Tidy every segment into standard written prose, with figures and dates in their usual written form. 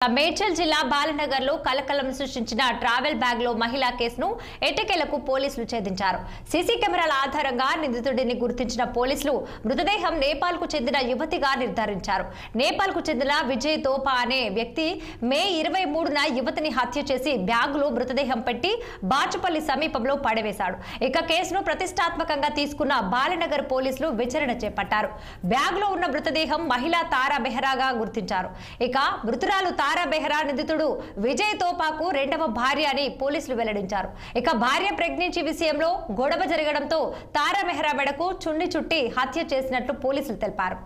మేడ్చల్ జిల్లా బాలనగర్ లో కలకలం సృష్టించిన ట్రావెల్ బ్యాగ్ లో మహిళా కేసును ఎట్టకేలకు పోలీసులు ఛేదించారు. సీసీ కెమెరాల ఆధారంగా నిందితుడిని గుర్తించిన పోలీసులు మృతదేహం నేపాల్ కు చెందిన యువతిగా నిర్ధారించారు. నేపాల్ కు చెందిన విజయ్ తోపా అనే వ్యక్తి మే 23న యువతిని హత్య చేసి బ్యాగులో మృతదేహం పెట్టి బాచుపల్లి సమీపంలో పడవేశాడు. ఇక కేసును ప్రతిష్టాత్మకంగా తీసుకున్న బాలనగర్ పోలీసులు విచారణ చేపట్టారు. బ్యాగ్ లో ఉన్న మృతదేహం మహిళా తారా బెహ్రాగా గుర్తించారు. ఇక మృతురాలు తారా బెహ్రా నిందితుడు విజయ్ తోపాకు రెండవ భార్య అని పోలీసులు వెల్లడించారు. ఇక భార్య ప్రెగ్నెన్సీ విషయంలో గొడవ జరగడంతో తారా బెహ్రా మెడకు చున్ని చుట్టి హత్య చేసినట్లు పోలీసులు తెలిపారు.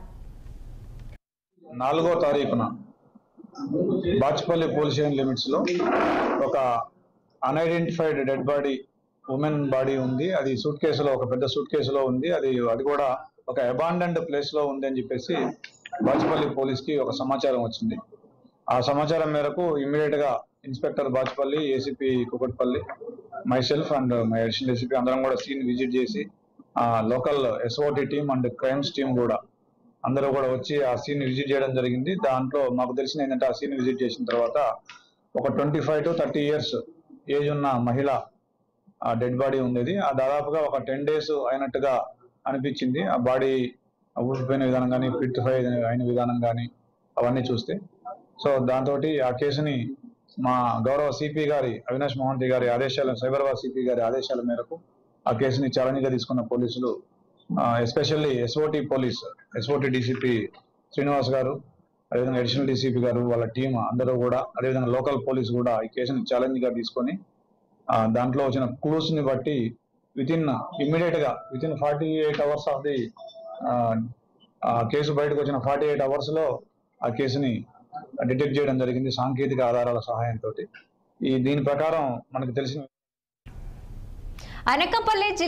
4వ తారీఖున బాచుపల్లి పోలీస్ స్టేషన్ లిమిట్స్ లో ఒక unidentified dead body women body ఉంది. అది సూట్ కేసులో ఒక పెద్ద సూట్ కేసులో ఉంది. అది కూడా ఒక అబాండెండ్ ప్లేస్ లో ఉంది అని చెప్పేసి బాచుపల్లి పోలీస్ కి ఒక సమాచారం వచ్చింది. ఆ సమాచారం మేరకు ఇమ్మీడియట్ గా inspector Bachupally, ACP Kukatpally, myself and my additional ACP అందరం కూడా సీన్ విజిట్ చేసి local SOT team and crimes team కూడా అందరూ కూడా వచ్చి ఆ సీన్ విజిట్ చేయడం జరిగింది. దాంట్లో మాకు తెలిసిన ఏంటంటే ఆ సీన్ విజిట్ చేసిన తర్వాత ఒక 25 to 30 years ఏజ్ ఉన్న మహిళ డెడ్ బాడీ ఉండేది. ఆ దాదాపుగా ఒక 10 days అయినట్టుగా అనిపించింది. ఆ బాడీ ఊసిపోయిన విధానం కానీ, పిట్టిఫై అయిన విధానం కానీ అవన్నీ చూస్తే. సో దాంతో ఆ కేసుని మా గౌరవ సిపి గారి అవినాష్ మోహంతి గారి ఆదేశాల, సైబరాబాద్ సిపి గారి ఆదేశాల మేరకు ఆ కేసుని ఛాలెంజ్ గా తీసుకున్న పోలీసులు, ఎస్పెషల్లీ ఎస్ఓటి డీసీపీ శ్రీనివాస్ గారు, అదేవిధంగా అడిషనల్ డీసీపీ గారు, వాళ్ళ టీం అందరూ కూడా, అదేవిధంగా లోకల్ పోలీస్ కూడా ఈ కేసుని ఛాలెంజ్ గా తీసుకొని దాంట్లో వచ్చిన క్లూస్ ని బట్టి ఇమ్మీడియట్ గా with in 48 hours of the case బయటకు వచ్చిన 48 hours లో ఆ కేసుని డిటెక్ట్ చేయడం జరిగింది సాంకేతిక ఆధారాల సహాయంతో. దీని ప్రకారం మనకు తెలిసిన అనకాపల్లి